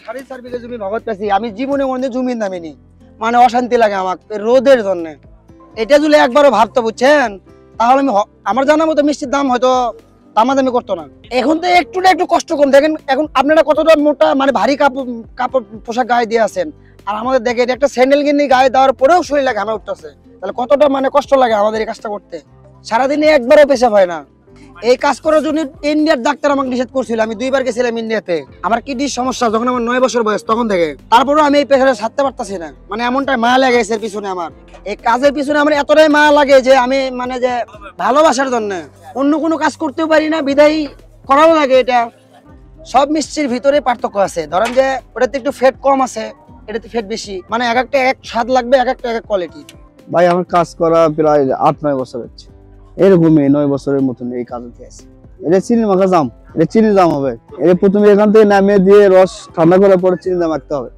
4.5 বিঘা জমি ভগত পেয়েছি আমি জীবনে কোনোদিন জমির নামিনি মানে অশান্তি লাগে আমার রোদের জন্য এটা যদি একবারও ভাবতে বুঝছেন তাহলে আমি আমার জানা মতো মিষ্টির দাম হয়তো দামাদামি করতো না এখন তো একটু কষ্ট কম দেখেন এখন আপনারা কতটা মোটা মানে ভারী কাপড় পোশাক গায়ে দিয়ে আছেন আর আমাদের দেখে একটা স্যান্ডেল কিনে গায়ে দেওয়ার পরেও শরীরে ঘামে উঠতেছে তাহলে কতটা মানে কষ্ট লাগে আমাদের এই কাজটা করতে সারাদিনে একবারও পেশাব হয় না এই কাজ করার জন্য ইন্ডিয়ার ডাক্তার আমাকে নিষেধ করছিল আমি 2বার গেছিলাম ইন্ডিয়াতে আমার কিডনির সমস্যা যখন আমার 9 বছর বয়স তখন থেকে তারপরেও আমি এই পেশাটা ছাড়তে পারতাছি না মানে এমনটাই মায়া লাগে এর পিছনে আমার এই কাজের পিছনে আমার এতটাই মায়া লাগে যে আমি মানে যে ভালোবাসার জন্য অন্য কোনো কাজ করতেও পারি না বিদায় করাও লাগে এটা সব মিষ্টির ভিতরে পার্থক্য আছে ধরেন যে ওটাতে একটু ফ্যাট কম আছে এটাতে ফ্যাট বেশি মানে এক একটা এক স্বাদ লাগবে এক একটা এক কোয়ালিটি ভাই আমার কাজ করা প্রায় 8-9 বছর হচ্ছে এরকমই 9 বছরের মতন এই কাজে আছে এটা চিনি মাখা জাম এটা চিনি জাম হবে এটা প্রথমে এখান থেকে নামিয়ে দিয়ে রস ঠান্ডা করার পরে চিনি জাম মাখতে হবে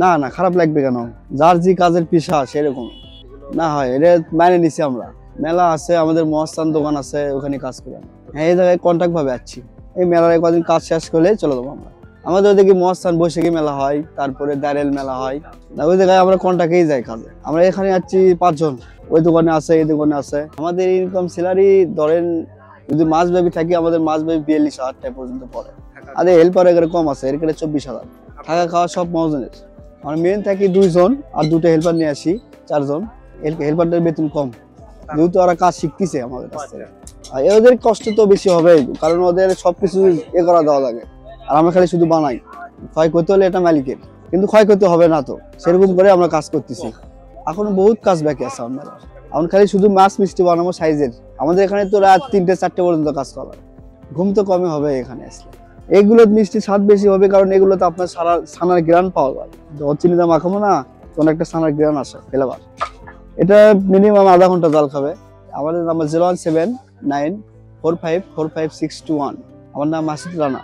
না না খারাপ লাগবে কেন যার যে কাজের পেশা সেরকম না হয় এটা মানে নিছি আমরা মেলা আছে আমাদের মহাস্থান দোকান আছে ওখানে কাজ করি হ্যাঁ এই জায়গায় কন্ট্যাক্ট ভাবে আসছি এই মেলার কদিন কাজ শেষ করলে চলে যাবো আমরা আমাদের ওদিকে মহাস্থান বৈশাখী মেলা হয় তারপরে দারেল মেলা হয় ওই জায়গায় আমরা কন্ট্যাক্টেই যাই কাজে আমরা এখানে যাচ্ছি 5 জন ওই দোকানে আছে এই দোকানে আছে আমাদের ইনকাম স্যালারি ধরেন যদি মাছ ব্যবী থাকি আমাদের মাছ ব্যবী 42,000 টাকা পর্যন্ত পড়ে আর হেল্পার এখানে কম আছে এর কাছে 24,000 থাকা খাওয়া সব মহাজনের আমরা মেন থাকি 2 জন আর 2টা হেল্পার নিয়ে আসি 4 জন হেল্পারদের বেতন কম যেহেতু ওরা কাজ শিখতেছে আমাদের কাছ থেকে আর ওদের কষ্ট তো বেশি হবে কারণ ওদের সবকিছু করা দেওয়া লাগে আর আমরা খালি শুধু বানাই ক্ষয় করতে হলে এটা মালিকের কিন্তু ক্ষয় করতে হবে না তো সেরকম করে আমরা কাজ করতেছি এখনো বহুত কাজ বাকি আছে আমাদের এখন খালি শুধু মাছ মিষ্টি বানাবো সাইজের আমাদের এখানে তো রাত 3-4 পর্যন্ত কাজ করা ঘুম তো কমই হবে এখানে আসলে এইগুলো মিষ্টি স্বাদ বেশি হবে কারণ এগুলো তো আপনার সারা ছানার গ্রান পাওয়া যায় চিনি দাম মাখাবো না কোন একটা ছানার গ্রান আসে ফেলাবার এটা মিনিমাম আধা ঘন্টা জাল খাবে আমাদের নাম্বার 01794545621 আমার নাম মাসুদ রানা